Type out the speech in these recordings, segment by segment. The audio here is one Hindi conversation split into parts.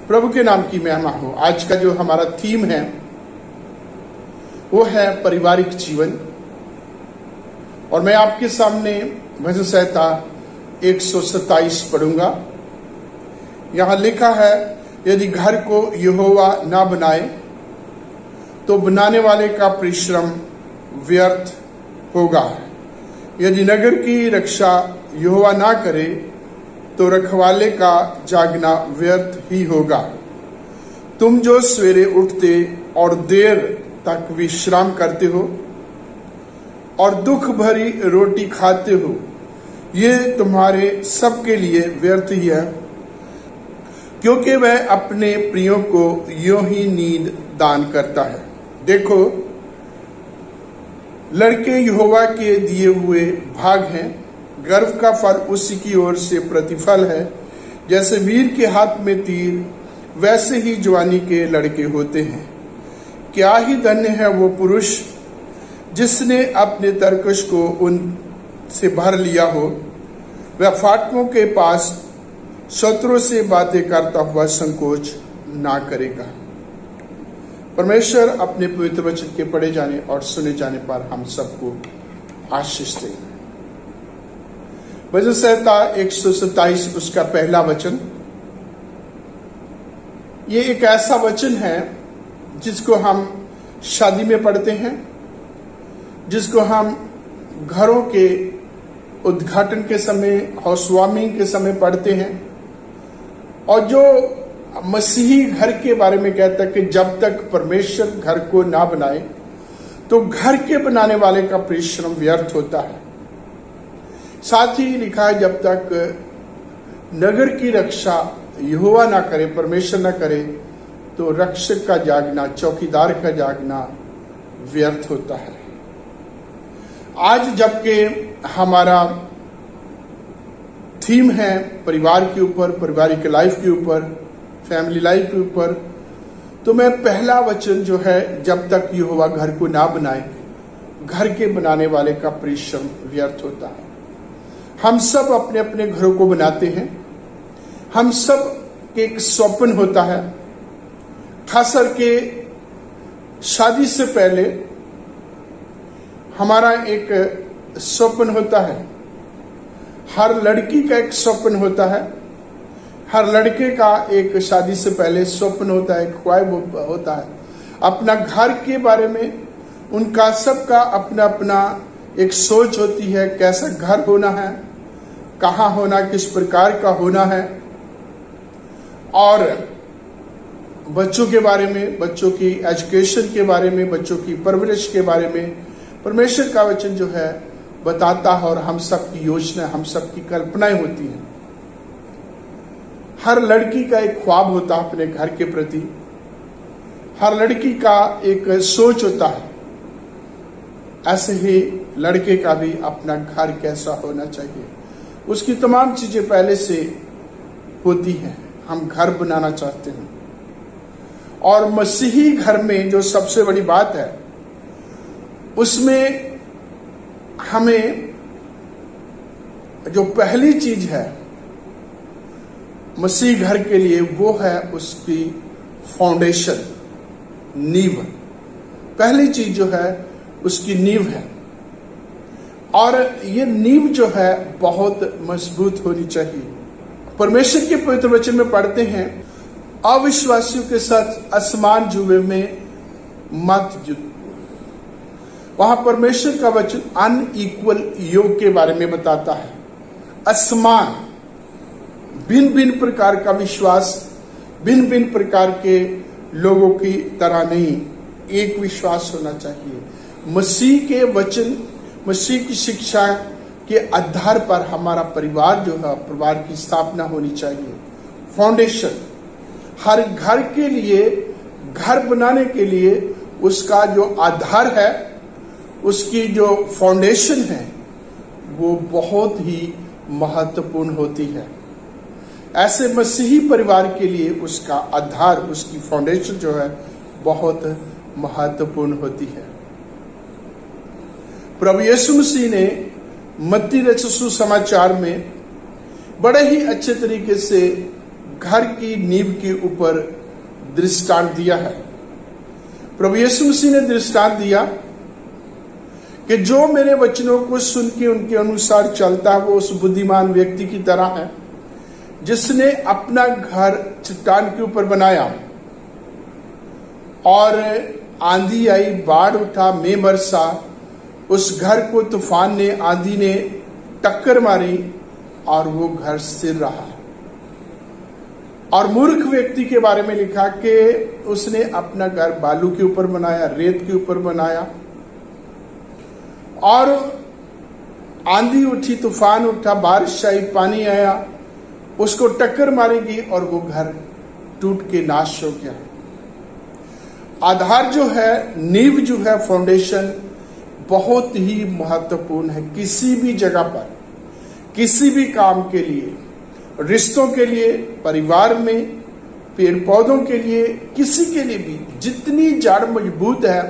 प्रभु के नाम की महिमा हो। आज का जो हमारा थीम है वो है पारिवारिक जीवन, और मैं आपके सामने भजन संहिता 127 पढ़ूंगा। यहां लिखा है, यदि घर को यहोवा ना बनाए तो बनाने वाले का परिश्रम व्यर्थ होगा। यदि नगर की रक्षा यहोवा ना करे तो रखवाले का जागना व्यर्थ ही होगा। तुम जो सवेरे उठते और देर तक विश्राम करते हो और दुख भरी रोटी खाते हो, ये तुम्हारे सबके लिए व्यर्थ ही है, क्योंकि वह अपने प्रियों को यूं ही नींद दान करता है। देखो, लड़के यहोवा के दिए हुए भाग हैं, गर्व का फल उसी की ओर से प्रतिफल है। जैसे वीर के हाथ में तीर, वैसे ही जवानी के लड़के होते हैं। क्या ही धन्य है वो पुरुष जिसने अपने तरकश को उनसे भर लिया हो। वह फाटकों के पास शत्रुओं से बातें करता हुआ संकोच ना करेगा। परमेश्वर अपने पवित्र वचन के पढ़े जाने और सुने जाने पर हम सबको आशीष दे। भजन संहिता 127 उसका पहला वचन। ये एक ऐसा वचन है जिसको हम शादी में पढ़ते हैं, जिसको हम घरों के उद्घाटन के समय, हाउस वार्मिंग के समय पढ़ते हैं, और जो मसीही घर के बारे में कहता है कि जब तक परमेश्वर घर को ना बनाए तो घर के बनाने वाले का परिश्रम व्यर्थ होता है। साथ ही लिखा है, जब तक नगर की रक्षा यहोवा ना करे, परमेश्वर ना करे, तो रक्षक का जागना, चौकीदार का जागना व्यर्थ होता है। आज जबकि हमारा थीम है परिवार के ऊपर, पारिवारिक लाइफ के ऊपर, फैमिली लाइफ के ऊपर, तो मैं पहला वचन जो है, जब तक यहोवा घर को ना बनाए, घर के बनाने वाले का परिश्रम व्यर्थ होता है। हम सब अपने अपने घरों को बनाते हैं, हम सब एक स्वप्न होता है, खास करके शादी से पहले हमारा एक स्वप्न होता है। हर लड़की का एक स्वप्न होता है, हर लड़के का एक शादी से पहले स्वप्न होता है, ख्वाहिश होता है अपना घर के बारे में। उनका सबका अपना अपना एक सोच होती है, कैसा घर होना है, कहाँ होना, किस प्रकार का होना है, और बच्चों के बारे में, बच्चों की एजुकेशन के बारे में, बच्चों की परवरिश के बारे में परमेश्वर का वचन जो है बताता है, और हम सब की योजना, हम सब की कल्पनाएं होती हैं। हर लड़की का एक ख्वाब होता है अपने घर के प्रति, हर लड़की का एक सोच होता है। ऐसे ही लड़के का भी अपना घर कैसा होना चाहिए, उसकी तमाम चीजें पहले से होती हैं। हम घर बनाना चाहते हैं, और मसीही घर में जो सबसे बड़ी बात है, उसमें हमें जो पहली चीज है मसीह घर के लिए, वो है उसकी फाउंडेशन, नींव। पहली चीज जो है उसकी नींव है, और ये नींव जो है बहुत मजबूत होनी चाहिए। परमेश्वर के पवित्र वचन में पढ़ते हैं, अविश्वासियों के साथ असमान जुए में मत जुड़ो। वहां परमेश्वर का वचन अनइक्वल योग के बारे में बताता है। असमान, भिन्न भिन्न प्रकार का विश्वास, भिन्न भिन्न प्रकार के लोगों की तरह नहीं, एक विश्वास होना चाहिए। मसीह के वचन, मसीह की शिक्षा के आधार पर हमारा परिवार जो है, परिवार की स्थापना होनी चाहिए। फाउंडेशन, हर घर के लिए, घर बनाने के लिए उसका जो आधार है, उसकी जो फाउंडेशन है, वो बहुत ही महत्वपूर्ण होती है। ऐसे मसीही परिवार के लिए उसका आधार, उसकी फाउंडेशन जो है बहुत महत्वपूर्ण होती है। प्रभु यीशु मसीह ने मत्ती रचित सुसमाचार में बड़े ही अच्छे तरीके से घर की नींव के ऊपर दृष्टांत दिया है। प्रभु यीशु मसीह ने दृष्टांत दिया कि जो मेरे वचनों को सुन के उनके अनुसार चलता है वो उस बुद्धिमान व्यक्ति की तरह है जिसने अपना घर चट्टान के ऊपर बनाया, और आंधी आई, बाढ़ उठा, मेघ बरसा, उस घर को तूफान ने, आंधी ने टक्कर मारी और वो घर स्थिर रहा। और मूर्ख व्यक्ति के बारे में लिखा कि उसने अपना घर बालू के ऊपर बनाया, रेत के ऊपर बनाया, और आंधी उठी, तूफान उठा, बारिश आई, पानी आया, उसको टक्कर मारेगी और वो घर टूट के नाश हो गया। आधार जो है, नींव जो है, फाउंडेशन बहुत ही महत्वपूर्ण है किसी भी जगह पर, किसी भी काम के लिए, रिश्तों के लिए, परिवार में, पेड़ पौधों के लिए, किसी के लिए भी। जितनी जड़ मजबूत है,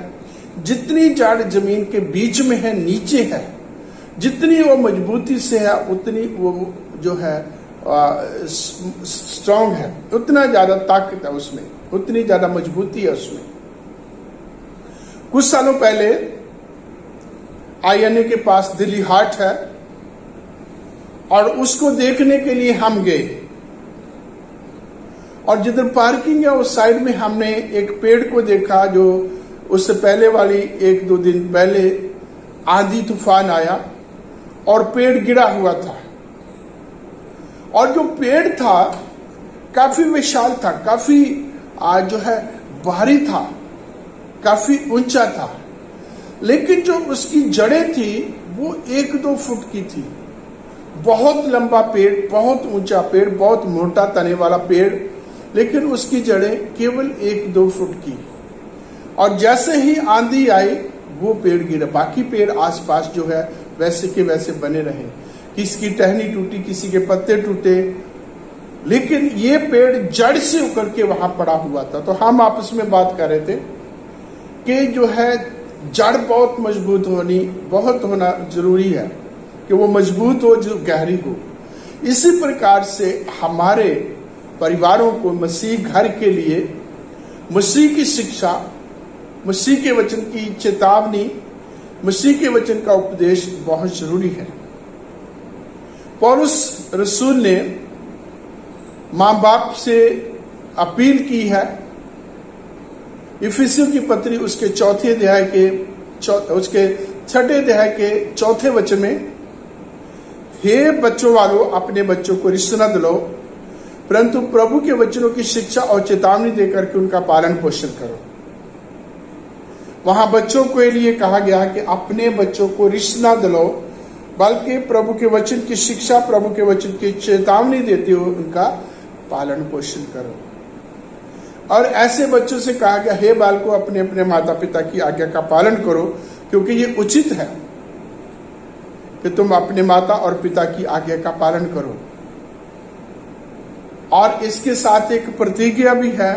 जितनी जड़ जमीन के बीच में है, नीचे है, जितनी वो मजबूती से है उतनी वो जो है स्ट्रांग है, उतना ज्यादा ताकत है उसमें, उतनी ज्यादा मजबूती है उसमें। कुछ सालों पहले INA के पास दिल्ली हाट है और उसको देखने के लिए हम गए, और जिधर पार्किंग है उस साइड में हमने एक पेड़ को देखा जो उससे पहले वाली 1-2 दिन पहले आंधी तूफान आया और पेड़ गिरा हुआ था। और जो पेड़ था काफी विशाल था, काफी जो है भारी था, काफी ऊंचा था, लेकिन जो उसकी जड़ें थी वो 1-2 फुट की थी। बहुत लंबा पेड़, बहुत ऊंचा पेड़, बहुत मोटा तने वाला पेड़, लेकिन उसकी जड़ें केवल 1-2 फुट की। और जैसे ही आंधी आई वो पेड़ गिरा, बाकी पेड़ आसपास जो है वैसे के वैसे बने रहे। किसी की टहनी टूटी, किसी के पत्ते टूटे, लेकिन ये पेड़ जड़ से उखड़ के वहां पड़ा हुआ था। तो हम आपस में बात कर रहे थे कि जो है जड़ बहुत मजबूत होना जरूरी है, कि वो मजबूत हो, जो गहरी हो। इसी प्रकार से हमारे परिवारों को मसीह घर के लिए मसीह की शिक्षा, मसीह के वचन की चेतावनी, मसीह के वचन का उपदेश बहुत जरूरी है। पौलुस रसूल ने मां बाप से अपील की है। इफिसियों की पत्री उसके 6 अध्याय के 4 वचन में, हे बच्चों वालों, अपने बच्चों को रिश्त न दिलाओ, परंतु प्रभु के वचनों की शिक्षा और चेतावनी देकर के उनका पालन पोषण करो। वहां बच्चों के लिए कहा गया कि अपने बच्चों को रिश्त न दिलाओ, बल्कि प्रभु के वचन की शिक्षा, प्रभु के वचन की चेतावनी देते हुए उनका पालन पोषण करो। और ऐसे बच्चों से कहा गया, हे बालकों, अपने अपने माता पिता की आज्ञा का पालन करो, क्योंकि ये उचित है कि तुम अपने माता और पिता की आज्ञा का पालन करो। और इसके साथ एक प्रतिज्ञा भी है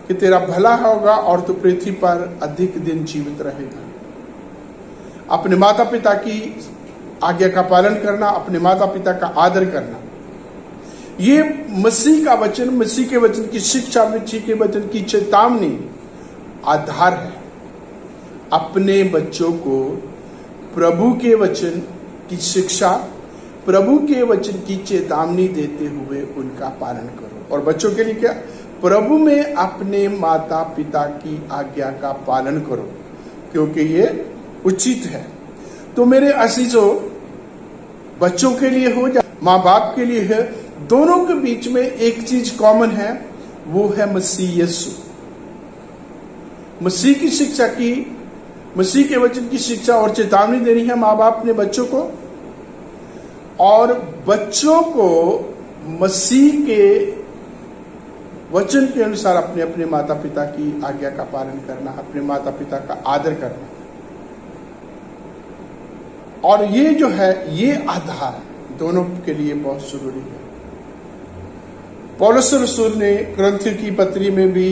कि तेरा भला होगा और तू पृथ्वी पर अधिक दिन जीवित रहेगा। अपने माता पिता की आज्ञा का पालन करना, अपने माता पिता का आदर करना, ये मसीह का वचन, मसीह के वचन की शिक्षा, मसीह के वचन की चेतावनी आधार है। अपने बच्चों को प्रभु के वचन की शिक्षा, प्रभु के वचन की चेतावनी देते हुए उनका पालन करो। और बच्चों के लिए क्या? प्रभु में अपने माता पिता की आज्ञा का पालन करो, क्योंकि ये उचित है। तो मेरे अजीजों, बच्चों के लिए हो या माँ बाप के लिए है, दोनों के बीच में एक चीज कॉमन है, वो है मसीह यीशु। मसीह की शिक्षा की, मसीह के वचन की शिक्षा और चेतावनी देनी है माँ बाप ने बच्चों को, और बच्चों को मसीह के वचन के अनुसार अपने अपने माता पिता की आज्ञा का पालन करना, अपने माता पिता का आदर करना। और ये जो है, ये आधार दोनों के लिए बहुत जरूरी है। पौलुस रसूल ने कुरिन्थियों की पत्री में भी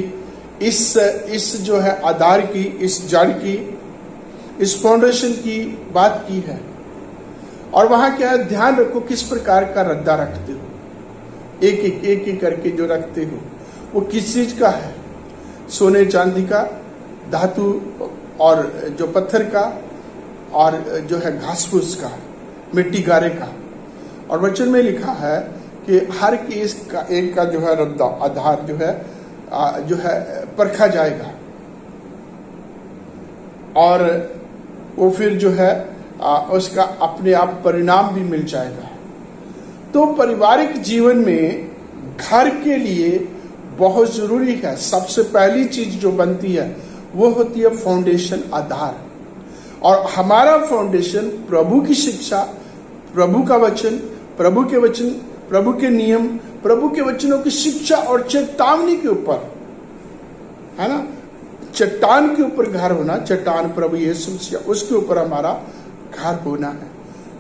इस जो है आधार की, इस जड़ की, इस फाउंडेशन की बात की है। और वहां क्या है, ध्यान रखो किस प्रकार का रद्दा रखते हो। एक करके जो रखते हो, वो किस चीज का है? सोने चांदी का, धातु और जो पत्थर का, और जो है घास फूस का, मिट्टी गारे का। और वचन में लिखा है कि हर केस का एक का जो है रद्दा आधार जो है परखा जाएगा, और वो फिर जो है उसका अपने आप परिणाम भी मिल जाएगा। तो पारिवारिक जीवन में घर के लिए बहुत जरूरी है। सबसे पहली चीज जो बनती है वो होती है फाउंडेशन, आधार। और हमारा फाउंडेशन प्रभु की शिक्षा, प्रभु का वचन, प्रभु के वचन, प्रभु के नियम, प्रभु के वचनों की शिक्षा और चेतावनी के ऊपर है ना। चट्टान के ऊपर घर होना, चट्टान प्रभु यीशु मसीह, उसके ऊपर हमारा घर होना है।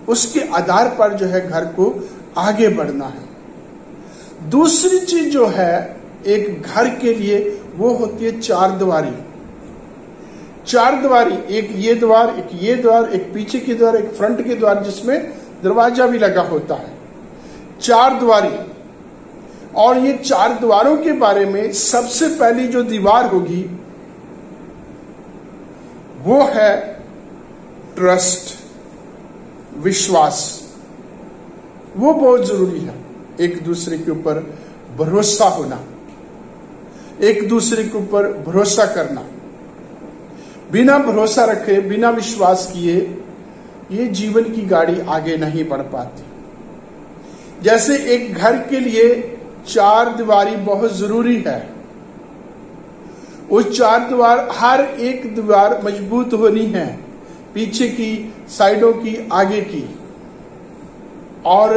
उसके आधार पर जो है घर को आगे बढ़ना है। दूसरी चीज जो है एक घर के लिए वो होती है चार दीवारी। चार दीवारी, एक ये द्वार, एक ये द्वार, एक पीछे की द्वार, एक फ्रंट की द्वार, जिसमें दरवाजा भी लगा होता है। चार दीवारी। और ये चार दीवारों के बारे में सबसे पहली जो दीवार होगी वो है ट्रस्ट, विश्वास। वो बहुत जरूरी है। एक दूसरे के ऊपर भरोसा होना, एक दूसरे के ऊपर भरोसा करना। बिना भरोसा रखे, बिना विश्वास किए ये जीवन की गाड़ी आगे नहीं बढ़ पाती। जैसे एक घर के लिए चार दीवारी बहुत जरूरी है, वो चार दीवार, हर एक दीवार मजबूत होनी है, पीछे की, साइडों की, आगे की। और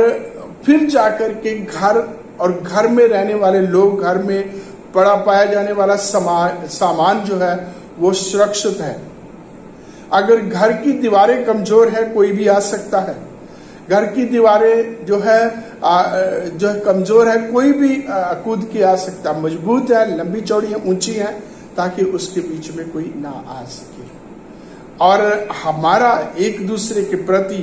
फिर जाकर के घर और घर में रहने वाले लोग, घर में पड़ा पाया जाने वाला सामान जो है वो सुरक्षित है। अगर घर की दीवारें कमजोर है, कोई भी आ सकता है। घर की दीवारें जो है कमजोर है, कोई भी कूद के आ सकता है। मजबूत है, लंबी चौड़ी है, ऊंची है, ताकि उसके बीच में कोई ना आ सके। और हमारा एक दूसरे के प्रति,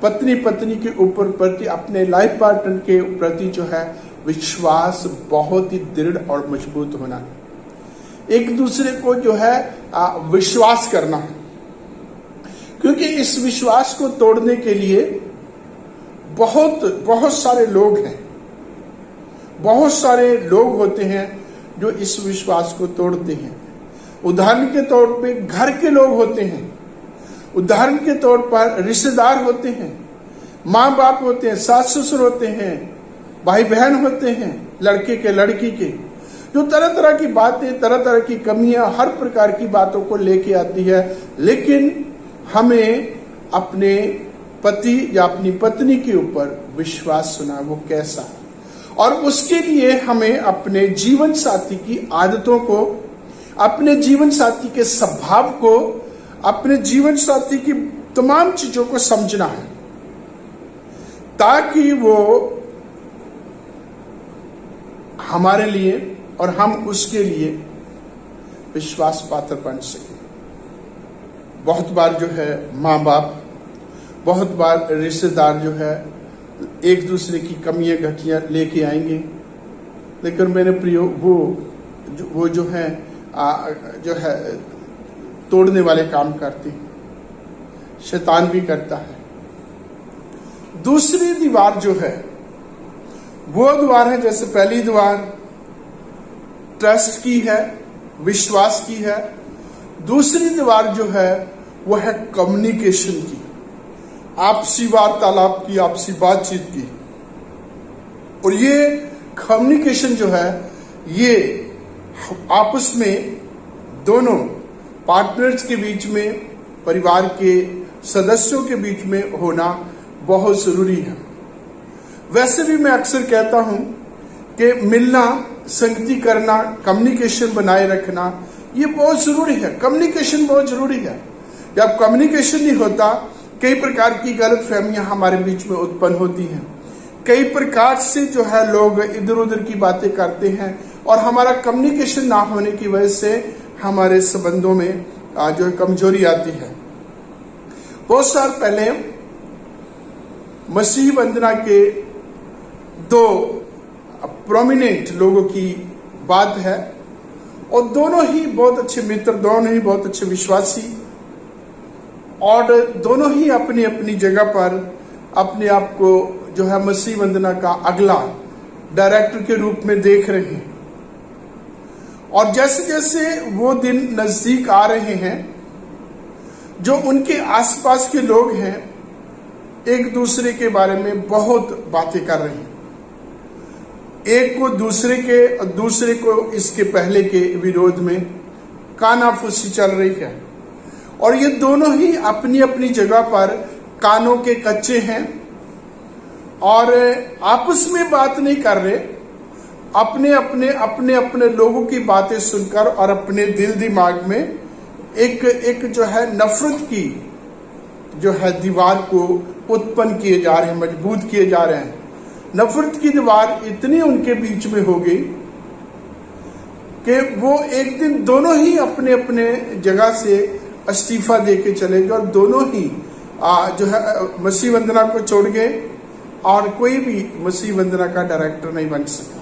पत्नी पत्नी के ऊपर प्रति, अपने लाइफ पार्टनर के प्रति जो है विश्वास बहुत ही दृढ़ और मजबूत होना है। एक दूसरे को जो है विश्वास करना है, क्योंकि इस विश्वास को तोड़ने के लिए बहुत सारे लोग हैं, बहुत सारे लोग होते हैं जो इस विश्वास को तोड़ते हैं। उदाहरण के तौर पे घर के लोग होते हैं, उदाहरण के तौर पर रिश्तेदार होते हैं, माँ बाप होते हैं, सास ससुर होते हैं, भाई बहन होते हैं, लड़के के लड़की के, जो तरह तरह की बातें, तरह तरह की कमियां, हर प्रकार की बातों को लेके आती है। लेकिन हमें अपने पति या अपनी पत्नी के ऊपर विश्वास सुना वो कैसा है, और उसके लिए हमें अपने जीवन साथी की आदतों को, अपने जीवन साथी के स्वभाव को, अपने जीवन साथी की तमाम चीजों को समझना है, ताकि वो हमारे लिए और हम उसके लिए विश्वास पात्र बन सके। बहुत बार जो है माँ बाप, बहुत बार रिश्तेदार जो है एक दूसरे की कमियां घटियां लेके आएंगे, लेकिन मेरे प्रियो वो जो है तोड़ने वाले काम करते हैं, शैतान भी करता है। दूसरी दीवार जो है वो दीवार है, जैसे पहली दीवार ट्रस्ट की है, विश्वास की है। दूसरी दीवार जो है वो है कम्युनिकेशन की, आपसी वार्तालाप की, आपसी बातचीत की। और ये कम्युनिकेशन जो है ये आपस में दोनों पार्टनर्स के बीच में, परिवार के सदस्यों के बीच में होना बहुत जरूरी है। वैसे भी मैं अक्सर कहता हूं कि मिलना, संगति करना, कम्युनिकेशन बनाए रखना ये बहुत जरूरी है। कम्युनिकेशन बहुत जरूरी है। जब कम्युनिकेशन नहीं होता, कई प्रकार की गलतफहमियां हमारे बीच में उत्पन्न होती हैं। कई प्रकार से जो है लोग इधर उधर की बातें करते हैं, और हमारा कम्युनिकेशन ना होने की वजह से हमारे संबंधों में जो है कमजोरी आती है। बहुत साल पहले मसीह वंदना के 2 प्रोमिनेंट लोगों की बात है। और दोनों ही बहुत अच्छे मित्र, दोनों ही बहुत अच्छे विश्वासी, और दोनों ही अपनी अपनी जगह पर अपने आप को जो है मसीह वंदना का अगला डायरेक्टर के रूप में देख रहे हैं। और जैसे जैसे वो दिन नजदीक आ रहे हैं, जो उनके आसपास के लोग हैं एक दूसरे के बारे में बहुत बातें कर रहे हैं। एक को दूसरे के और दूसरे को इसके पहले के विरोध में कानाफूसी चल रही है। और ये दोनों ही अपनी अपनी जगह पर कानों के कच्चे हैं और आपस में बात नहीं कर रहे। अपने अपने लोगों की बातें सुनकर और अपने दिल दिमाग में एक जो है नफरत की जो है दीवार को उत्पन्न किए जा रहे हैं, मजबूत किए जा रहे हैं। नफरत की दीवार इतनी उनके बीच में हो गई कि वो एक दिन दोनों ही अपने अपने जगह से इस्तीफा दे के चले गए और दोनों ही जो है मसीह वंदना को छोड़ गए और कोई भी मसीह वंदना का डायरेक्टर नहीं बन सका।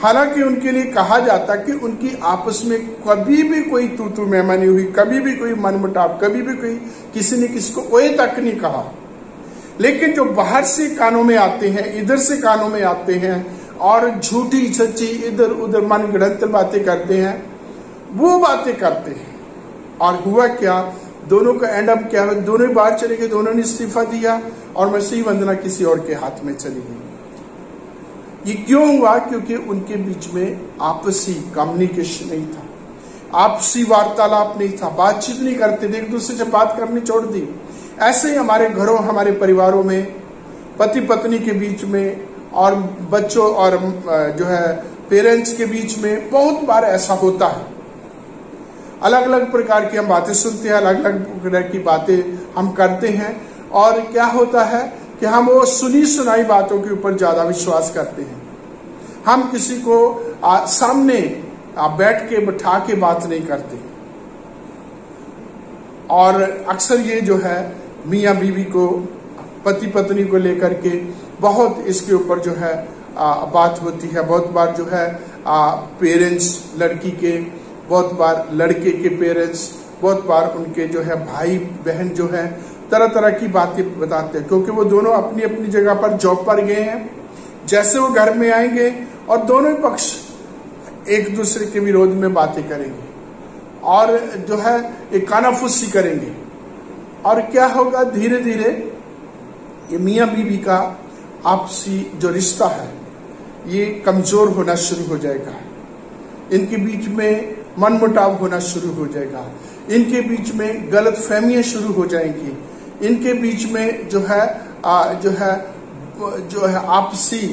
हालांकि उनके लिए कहा जाता कि उनकी आपस में कभी भी कोई तू मैमा नहीं हुई, कभी भी कोई मनमुटाव, कभी भी कोई किसी ने किसी को ओए तक नहीं कहा। लेकिन जो बाहर से कानों में आते हैं, इधर से कानों में आते हैं और झूठी सच्ची इधर उधर मन गढ़ंत बातें करते हैं, वो बातें करते हैं। और हुआ क्या, दोनों का एंड अप क्या, दोनों ही बाहर चले गए, दोनों ने इस्तीफा दिया और मसीह वंदना किसी और के हाथ में चली गई। ये क्यों हुआ? क्योंकि उनके बीच में आपसी कम्युनिकेशन नहीं था, आपसी वार्तालाप नहीं था, बातचीत नहीं करते थे, एक दूसरे से बात करनी छोड़ दी। ऐसे ही हमारे घरों, हमारे परिवारों में, पति पत्नी के बीच में और बच्चों और जो है पेरेंट्स के बीच में बहुत बार ऐसा होता है। अलग अलग प्रकार की हम बातें सुनते हैं, अलग अलग प्रकार की बातें हम करते हैं और क्या होता है कि हम वो सुनी सुनाई बातों के ऊपर ज्यादा विश्वास करते हैं। हम किसी को सामने बैठ के बैठा के बात नहीं करते। और अक्सर ये जो है मियाँ बीवी को, पति पत्नी को लेकर के बहुत इसके ऊपर जो है बात होती है। बहुत बार जो है पेरेंट्स लड़की के, बहुत बार लड़के के पेरेंट्स, बहुत बार उनके जो है भाई बहन जो है तरह तरह की बातें बताते हैं, क्योंकि वो दोनों अपनी अपनी जगह पर जॉब पर गए हैं। जैसे वो घर में आएंगे और दोनों ही पक्ष एक दूसरे के विरोध में बातें करेंगे और जो है एक कानाफूसी करेंगे। और क्या होगा, धीरे धीरे ये मियाँ बीवी का आपसी जो रिश्ता है ये कमजोर होना शुरू हो जाएगा। इनके बीच में मनमुटाव होना शुरू हो जाएगा, इनके बीच में गलत फहमियां शुरू हो जाएंगी, इनके बीच में जो है आपसी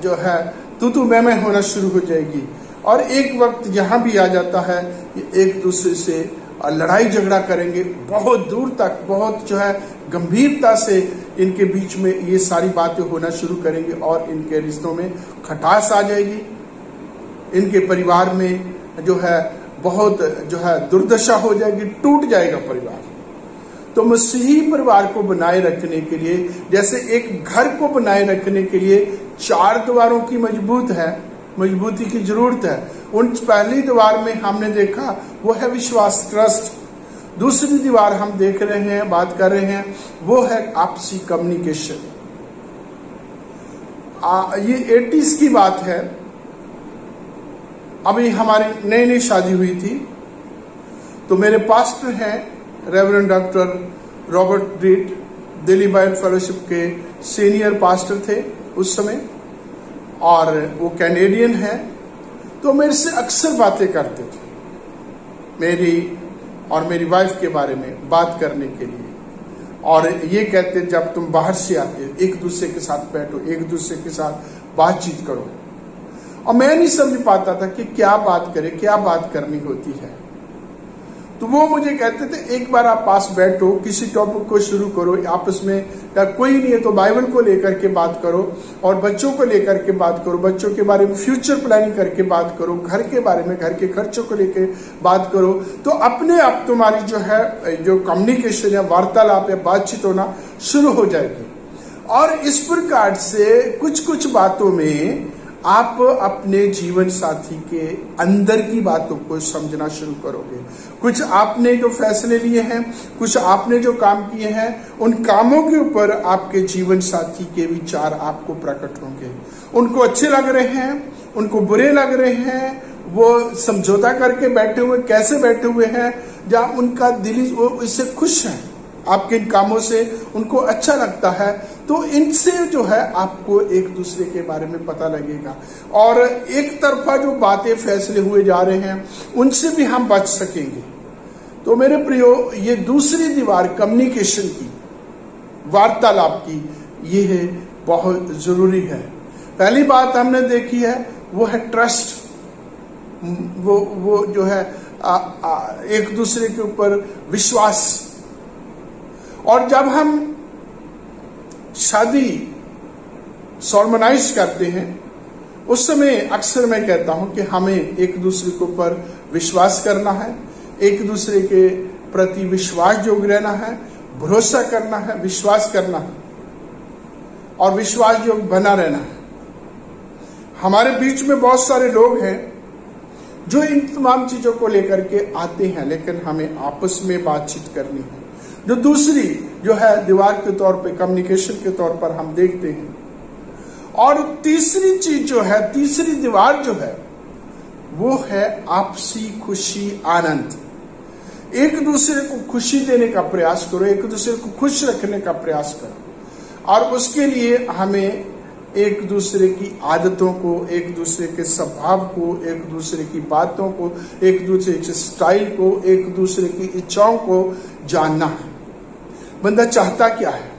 जो है तू मैं होना शुरू हो जाएगी। और एक वक्त यहाँ भी आ जाता है कि एक दूसरे से लड़ाई झगड़ा करेंगे, बहुत दूर तक, बहुत जो है गंभीरता से इनके बीच में ये सारी बातें होना शुरू करेंगे और इनके रिश्तों में खटास आ जाएगी। इनके परिवार में जो है बहुत जो है दुर्दशा हो जाएगी, टूट जाएगा परिवार। तो मसीही परिवार को बनाए रखने के लिए, जैसे एक घर को बनाए रखने के लिए 4 दीवारों की मजबूती की जरूरत है। उन पहली दीवार में हमने देखा वो है विश्वास, ट्रस्ट। दूसरी दीवार हम देख रहे हैं, बात कर रहे हैं, वो है आपसी कम्युनिकेशन। ये 80s की बात है। अभी हमारी नई नई शादी हुई थी, तो मेरे पास्टर हैं reverend doctor Robert Dreet, Delhi Bible fellowship के सीनियर पास्टर थे उस समय, और वो कैनेडियन हैं। तो मेरे से अक्सर बातें करते थे, मेरी और मेरी वाइफ के बारे में बात करने के लिए। और ये कहते, जब तुम बाहर से आते एक दूसरे के साथ बैठो, एक दूसरे के साथ बातचीत करो। और मैं नहीं समझ पाता था कि क्या बात करें, क्या बात करनी होती है। तो वो मुझे कहते थे, एक बार आप पास बैठो, किसी टॉपिक को शुरू करो आपस में, या कोई नहीं है तो बाइबल को लेकर के बात करो और बच्चों को लेकर के बात करो, बच्चों के बारे में फ्यूचर प्लानिंग करके बात करो, घर के बारे में, घर के खर्चों को लेकर बात करो। तो अपने आप तुम्हारी जो है जो कम्युनिकेशन या वार्तालाप या बातचीत होना शुरू हो जाएगी। और इस प्रकार से कुछ कुछ बातों में आप अपने जीवन साथी के अंदर की बातों को समझना शुरू करोगे। कुछ आपने जो फैसले लिए हैं, कुछ आपने जो काम किए हैं, उन कामों के ऊपर आपके जीवन साथी के विचार आपको प्रकट होंगे। उनको अच्छे लग रहे हैं, उनको बुरे लग रहे हैं, वो समझौता करके बैठे हुए कैसे बैठे हुए हैं, या उनका दिल वो इससे खुश है, आपके इन कामों से उनको अच्छा लगता है, तो इनसे जो है आपको एक दूसरे के बारे में पता लगेगा। और एक तरफा जो बातें फैसले हुए जा रहे हैं उनसे भी हम बच सकेंगे। तो मेरे प्रियो, ये दूसरी दीवार कम्युनिकेशन की, वार्तालाप की, ये है बहुत जरूरी है। पहली बात हमने देखी है वो है ट्रस्ट। वो जो है एक दूसरे के ऊपर विश्वास। और जब हम शादी सॉलमनाइज करते हैं उस समय अक्सर मैं कहता हूं कि हमें एक दूसरे के ऊपर विश्वास करना है, एक दूसरे के प्रति विश्वास जोग रहना है, भरोसा करना है, विश्वास करना है और विश्वास योग बना रहना है। हमारे बीच में बहुत सारे लोग हैं जो इन तमाम चीजों को लेकर के आते हैं, लेकिन हमें आपस में बातचीत करनी है। जो दूसरी जो है दीवार के तौर पे, कम्युनिकेशन के तौर पर हम देखते हैं। और तीसरी चीज जो है, तीसरी दीवार जो है वो है आपसी खुशी, आनंद। एक दूसरे को खुशी देने का प्रयास करो, एक दूसरे को खुश रखने का प्रयास करो। और उसके लिए हमें एक दूसरे की आदतों को, एक दूसरे के स्वभाव को, एक दूसरे की बातों को, एक दूसरे के स्टाइल को, एक दूसरे की इच्छाओं को जानना है। बंदा चाहता क्या है,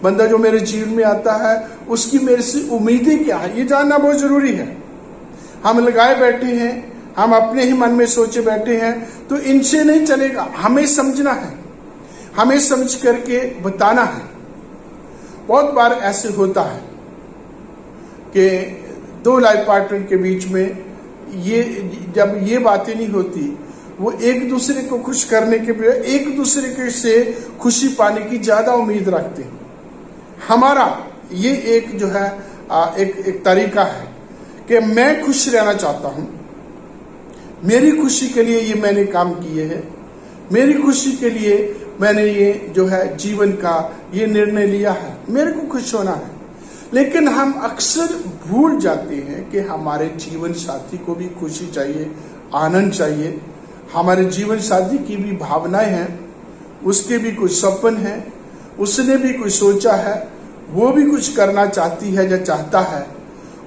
बंदा जो मेरे जीवन में आता है उसकी मेरे से उम्मीदें क्या है, ये जानना बहुत जरूरी है। हम लगाए बैठे हैं, हम अपने ही मन में सोचे बैठे हैं, तो इनसे नहीं चलेगा। हमें समझना है, हमें समझ करके बताना है। बहुत बार ऐसे होता है कि दो लाइफ पार्टनर के बीच में जब ये बातें नहीं होती, वो एक दूसरे को खुश करने के बजाय एक दूसरे के से खुशी पाने की ज्यादा उम्मीद रखते हैं। हमारा ये एक जो है एक तरीका है कि मैं खुश रहना चाहता हूं, मेरी खुशी के लिए ये मैंने काम किए हैं, मेरी खुशी के लिए मैंने ये जो है जीवन का ये निर्णय लिया है, मेरे को खुश होना है। लेकिन हम अक्सर भूल जाते हैं कि हमारे जीवन साथी को भी खुशी चाहिए, आनंद चाहिए। हमारे जीवन साथी की भी भावनाएं हैं, उसके भी कुछ सपन हैं, उसने भी कुछ सोचा है, वो भी कुछ करना चाहती है या चाहता है,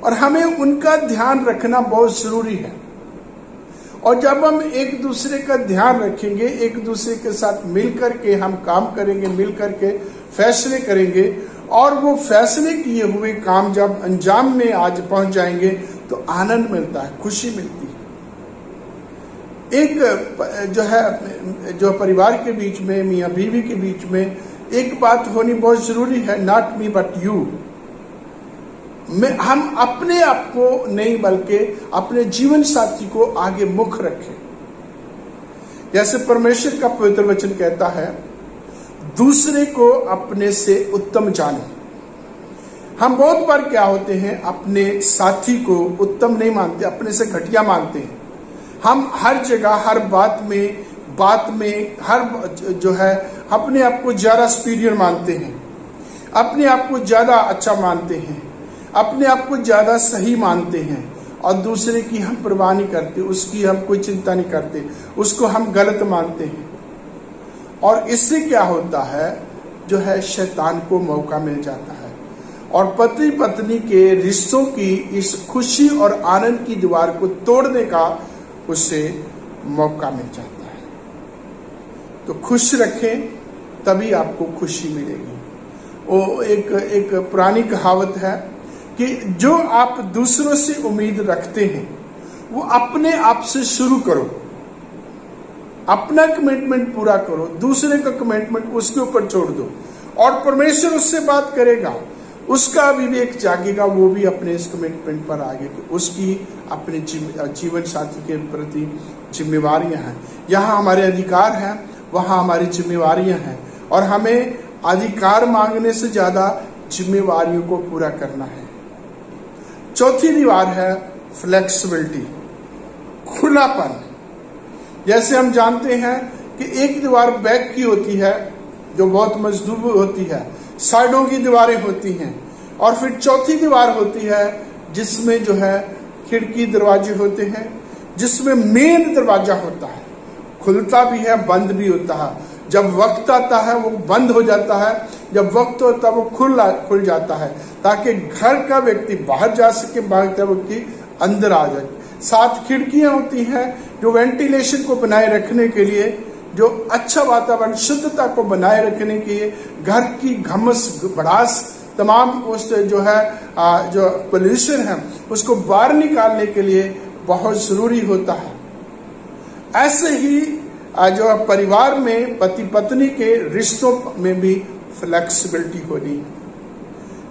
और हमें उनका ध्यान रखना बहुत जरूरी है। और जब हम एक दूसरे का ध्यान रखेंगे, एक दूसरे के साथ मिलकर के हम काम करेंगे, मिलकर के फैसले करेंगे, और वो फैसले किए हुए काम जब अंजाम में आज पहुंच जाएंगे तो आनंद मिलता है, खुशी मिलती है। एक जो परिवार के बीच में, मियाँ बीवी के बीच में एक बात होनी बहुत जरूरी है, नॉट मी बट यू। हम अपने आप को नहीं बल्कि अपने जीवन साथी को आगे मुख रखें। जैसे परमेश्वर का पवित्र वचन कहता है, दूसरे को अपने से उत्तम जानो। हम बहुत बार क्या होते हैं, अपने साथी को उत्तम नहीं मानते, अपने से घटिया मानते हैं। हम हर जगह, हर बात में हर जो है अपने आप को ज्यादा सुपीरियर मानते हैं, अपने आप को ज्यादा अच्छा मानते हैं, अपने आप को ज्यादा सही मानते हैं, और दूसरे की हम परवाह नहीं करते, उसकी हम कोई चिंता नहीं करते, उसको हम गलत मानते हैं। और इससे क्या होता है, जो है शैतान को मौका मिल जाता है, और पति पत्नी के रिश्तों की इस खुशी और आनंद की दीवार को तोड़ने का उससे मौका मिल जाता है। तो खुश रखें, तभी आपको खुशी मिलेगी। वो एक पुरानी कहावत है कि जो आप दूसरों से उम्मीद रखते हैं वो अपने आप से शुरू करो। अपना कमिटमेंट पूरा करो, दूसरे का कमिटमेंट उसके ऊपर छोड़ दो, और परमेश्वर उससे बात करेगा, उसका विवेक जागेगा, वो भी अपने इस कमिटमेंट पर आगे, उसकी अपने जीवन साथी के प्रति जिम्मेवारियां हैं। यहाँ हमारे अधिकार हैं, वहां हमारी जिम्मेवारियां हैं, और हमें अधिकार मांगने से ज्यादा जिम्मेवारियों को पूरा करना है। चौथी दीवार है फ्लेक्सिबिलिटी, खुलापन। जैसे हम जानते हैं कि एक दीवार बैक की होती है जो बहुत मजबूत होती है, साइडों की दीवारें होती हैं, और फिर चौथी दीवार होती है जिसमें जो है खिड़की दरवाजे होते हैं, जिसमें मेन दरवाजा होता है, खुलता भी है बंद भी होता है। जब वक्त आता है वो बंद हो जाता है, जब वक्त होता है वो खुल जाता है, ताकि घर का व्यक्ति बाहर जा सके, बाहर का व्यक्ति अंदर आ जाए। 7 खिड़कियां होती हैं जो वेंटिलेशन को बनाए रखने के लिए, जो अच्छा वातावरण शुद्धता को बनाए रखने के लिए, घर की घमस भड़ास तमाम उस जो है जो पोल्यूशन है उसको बाहर निकालने के लिए बहुत जरूरी होता है। ऐसे ही जो परिवार में पति पत्नी के रिश्तों में भी फ्लेक्सिबिलिटी होनी है,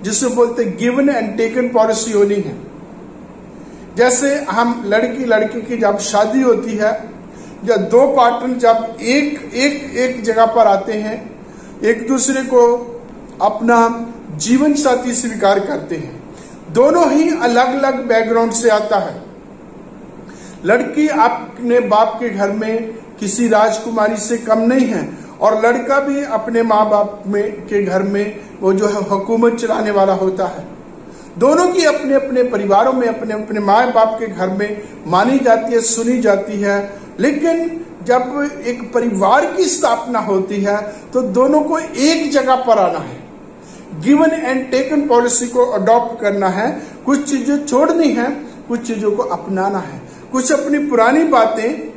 जिसे बोलते गिवन एंड टेकन पॉलिसी होनी है। जैसे हम लड़की की जब शादी होती है, या 2 पार्टनर जब एक जगह पर आते हैं, एक दूसरे को अपना जीवन साथी स्वीकार करते हैं, दोनों ही अलग अलग बैकग्राउंड से आता है। लड़की अपने बाप के घर में किसी राजकुमारी से कम नहीं है, और लड़का भी अपने माँ बाप के घर में वो जो है हुकूमत चलाने वाला होता है। दोनों की अपने अपने परिवारों में, अपने अपने माँ बाप के घर में मानी जाती है, सुनी जाती है। लेकिन जब एक परिवार की स्थापना होती है तो दोनों को एक जगह पर आना है, गिवन एंड टेकन पॉलिसी को अडॉप्ट करना है। कुछ चीजें छोड़नी है, कुछ चीजों को अपनाना है, कुछ अपनी पुरानी बातें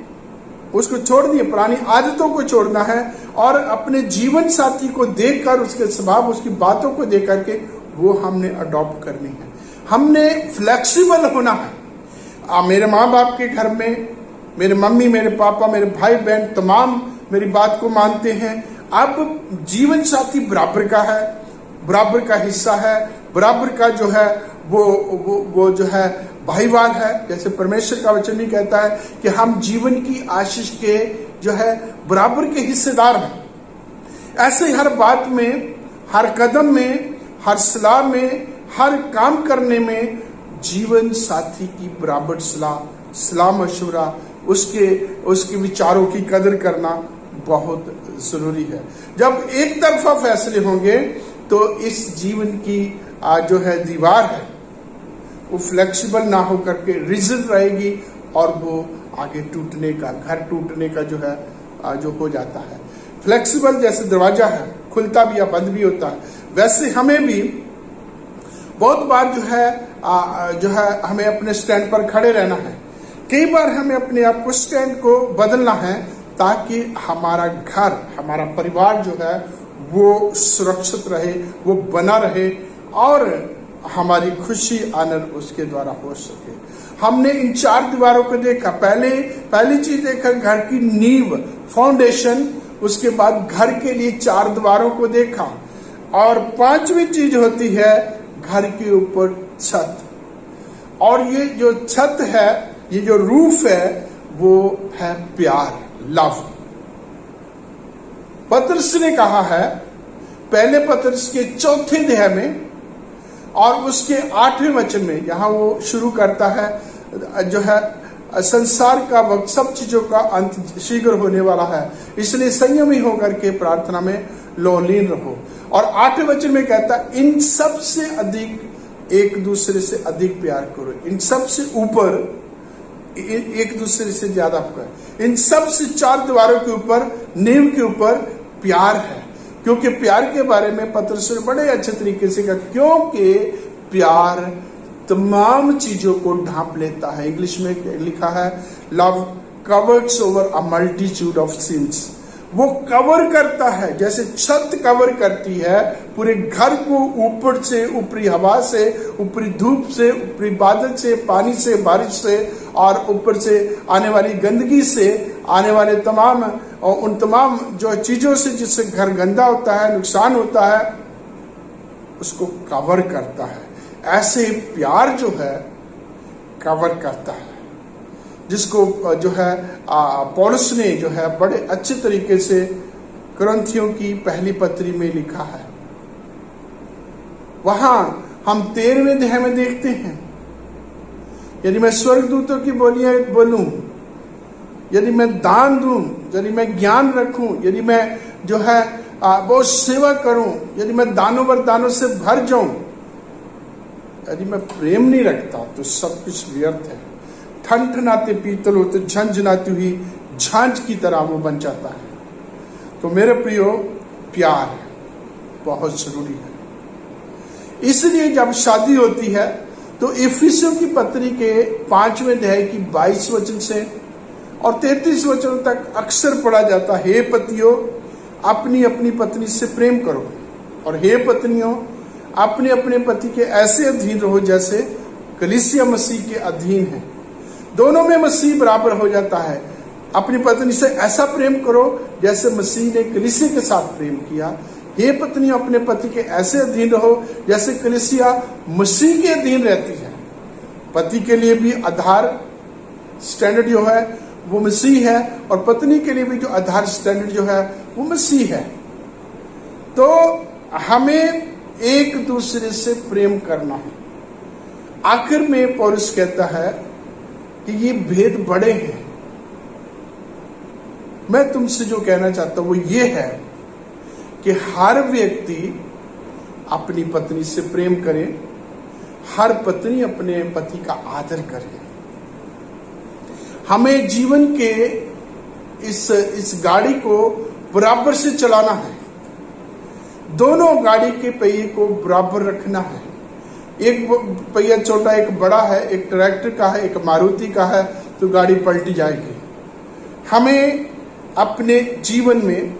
उसको छोड़नी है, पुरानी आदतों को छोड़ना है, और अपने जीवन साथी को देखकर, उसके स्वभाव, उसकी बातों को देख करके वो हमने अडॉप्ट करनी है। हमने फ्लेक्सिबल होना है। मेरे माँ बाप के घर में मेरे मम्मी, मेरे पापा, मेरे भाई बहन तमाम मेरी बात को मानते हैं। अब जीवन साथी बराबर का है, बराबर का हिस्सा है, बराबर का जो है वो जो है भाईवाल है। जैसे परमेश्वर का वचन भी कहता है कि हम जीवन की आशीष के जो है बराबर के हिस्सेदार हैं। ऐसे ही हर बात में, हर कदम में, हर सलाह में, हर काम करने में जीवन साथी की बराबर सलाह मशवरा, उसके विचारों की कदर करना बहुत जरूरी है। जब एक तरफा फैसले होंगे तो इस जीवन की जो है दीवार है वो फ्लेक्सिबल ना हो करके रिजिड रहेगी, और वो आगे टूटने का, घर टूटने का जो है जो हो जाता है। फ्लेक्सिबल जैसे दरवाजा है, खुलता भी या बंद भी होता है, वैसे हमें भी बहुत बार जो है हमें अपने स्टैंड पर खड़े रहना है। कई बार हमें अपने आप को स्टैंड को बदलना है, ताकि हमारा घर, हमारा परिवार जो है वो सुरक्षित रहे, वो बना रहे, और हमारी खुशी आनंद उसके द्वारा हो सके। हमने इन 4 दीवारों को देखा। पहली चीज देखा घर की नींव, फाउंडेशन, उसके बाद घर के लिए 4 दीवारों को देखा, और 5वीं चीज होती है घर के ऊपर छत। और ये जो छत है, ये जो रूफ है, वो है प्यार, लव। पतरस ने कहा है पहले पतरस के 4थे अध्याय में और उसके 8वें वचन में, यहां वो शुरू करता है जो है संसार का वक्त, सब चीजों का अंत शीघ्र होने वाला है, इसलिए संयमी होकर के प्रार्थना में लोलीन रहो। और 8वें वचन में कहता है इन सब से अधिक एक दूसरे से अधिक प्यार करो, इन सब से ऊपर एक दूसरे से ज्यादा प्यार। इन सब से 4 दीवारों के ऊपर, नींव के ऊपर प्यार है, क्योंकि प्यार के बारे में पतरस ने बड़े अच्छे तरीके से कहा, क्योंकि प्यार तमाम चीजों को ढांप लेता है। इंग्लिश में लिखा है love covers over a multitude of since. वो कवर करता है, जैसे छत कवर करती है पूरे घर को, ऊपर से, ऊपरी हवा से, ऊपरी धूप से, ऊपरी बादल से, पानी से, बारिश से, और ऊपर से आने वाली गंदगी से, आने वाले तमाम और उन तमाम जो चीजों से जिससे घर गंदा होता है, नुकसान होता है, उसको कवर करता है। ऐसे प्यार जो है कवर करता है, जिसको जो है पौलुस ने जो है बड़े अच्छे तरीके से कुरिन्थियों की पहली पत्री में लिखा है। वहां हम 13वें अध्याय में देखते हैं, यदि मैं स्वर्गदूतों की बोलियां बोलूं, यदि मैं दान दूं, यदि मैं ज्ञान रखूं, यदि मैं जो है बहुत सेवा करूं, यदि मैं दानों वरदानों से भर जाऊं, यदि मैं प्रेम नहीं रखता तो सब कुछ व्यर्थ है। ठनठनाते पीतल हो तो झंझनाती हुई झांझ की तरह वो बन जाता है। तो मेरे प्रियो, प्यार बहुत जरूरी है। इसलिए जब शादी होती है तो इफिसियों की पत्री के 5वें अध्याय की 22 वचन से और 33 वचन तक अक्सर पढ़ा जाता है, हे पतियों अपनी अपनी पत्नी से प्रेम करो, और हे पत्नियों अपने अपने पति के ऐसे अधीन रहो जैसे कलीसिया मसीह के अधीन है। दोनों में मसीह बराबर हो जाता है। अपनी पत्नी से ऐसा प्रेम करो जैसे मसीह ने कलीसिया के साथ प्रेम किया। हे पत्नियों अपने पति के ऐसे अधीन रहो जैसे कलीसिया मसीह के अधीन रहती है। पति के लिए भी आधार स्टैंडर्ड जो है वो मसीह है, और पत्नी के लिए भी जो आधार स्टैंडर्ड जो है वो मसीह है। तो हमें एक दूसरे से प्रेम करना है। आखिर में पौलुस कहता है कि ये भेद बड़े हैं। मैं तुमसे जो कहना चाहता हूं वो ये है कि हर व्यक्ति अपनी पत्नी से प्रेम करे, हर पत्नी अपने पति का आदर करे। हमें जीवन के इस गाड़ी को बराबर से चलाना है। दोनों गाड़ी के पहिए को बराबर रखना है। एक पहिया छोटा एक बड़ा है, एक ट्रैक्टर का है, एक मारुति का है, तो गाड़ी पलटी जाएगी। हमें अपने जीवन में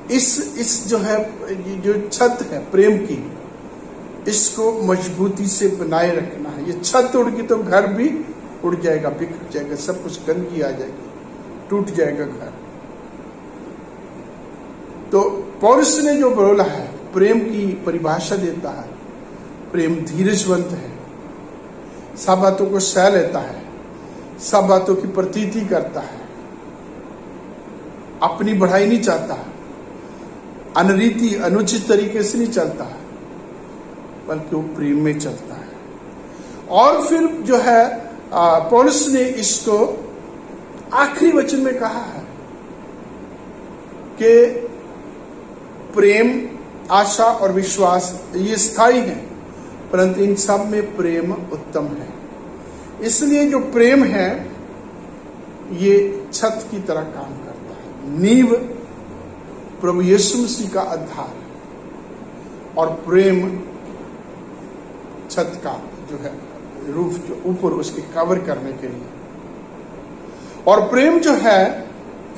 इस जो है जो छत है प्रेम की, इसको मजबूती से बनाए रखना है। ये छत उड़ गई तो घर भी उड़ जाएगा, बिखर जाएगा, सब कुछ गंदगी आ जाएगी, टूट जाएगा घर। तो पौलुस ने जो बोला है, प्रेम की परिभाषा देता है। प्रेम धीरजवंत है, सब बातों को सह लेता है, सब बातों की प्रतीति करता है, अपनी बढ़ाई नहीं चाहता, अनरीति अनुचित तरीके से नहीं चलता है, बल्कि वो प्रेम में चलता है। और फिर जो है पौलुस ने इसको आखिरी वचन में कहा है कि प्रेम, आशा और विश्वास ये स्थायी है, परंतु इन सब में प्रेम उत्तम है। इसलिए जो प्रेम है ये छत की तरह काम करता है। नींव प्रभु यीशु मसीह का आधार है, और प्रेम छत का जो है रूफ जो ऊपर उसके कवर करने के लिए। और प्रेम जो है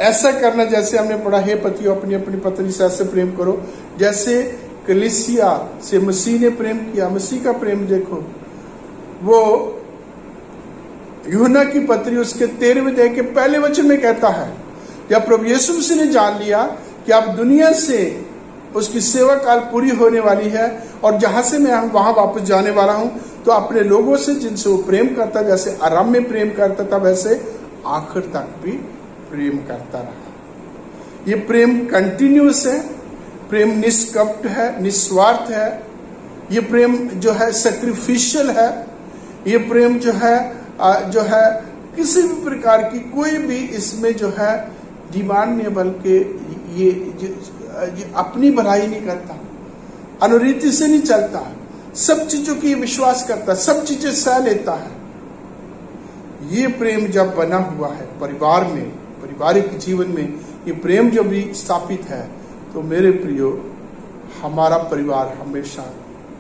ऐसा करना, जैसे हमने पढ़ा, हे पतियों अपनी अपनी पत्नी से ऐसे प्रेम करो जैसे कलीसिया से मसीह ने प्रेम किया। मसीह का प्रेम देखो, वो यूहन्ना की पत्री उसके 13वें अध्याय के पहले वचन में कहता है, जब प्रभु यीशु मसीह ने जान लिया कि अब दुनिया से उसकी सेवा काल पूरी होने वाली है और जहां से मैं वहां वापस जाने वाला हूं, तो अपने लोगों से जिनसे वो प्रेम करता, जैसे आरंभ में प्रेम करता था वैसे आखिर तक भी प्रेम करता रहा। ये प्रेम कंटिन्यूस है, प्रेम निष्कपट है, निस्वार्थ है, ये प्रेम जो है सैक्रिफिशियल है, ये प्रेम जो है किसी भी प्रकार की कोई भी इसमें जो है डिमांड नहीं, बल्कि ये अपनी भलाई नहीं करता, अनुरीति से नहीं चलता, सब चीजों की विश्वास करता, सब चीजें सह लेता है। ये प्रेम जब बना हुआ है परिवार में, पारिवारिक जीवन में ये प्रेम जब भी स्थापित है, तो मेरे प्रियो हमारा परिवार हमेशा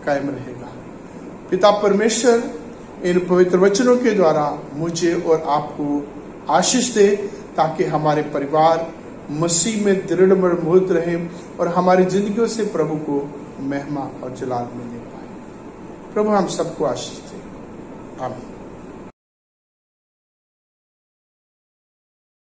कायम रहेगा। पिता परमेश्वर इन पवित्र वचनों के द्वारा मुझे और आपको आशीष दे, ताकि हमारे परिवार मसीह में दृढ़ मजबूत रहें और हमारी जिंदगियों से प्रभु को महिमा और जलाल मिलने पाए। प्रभु हम सबको आशीष दे। आमीन।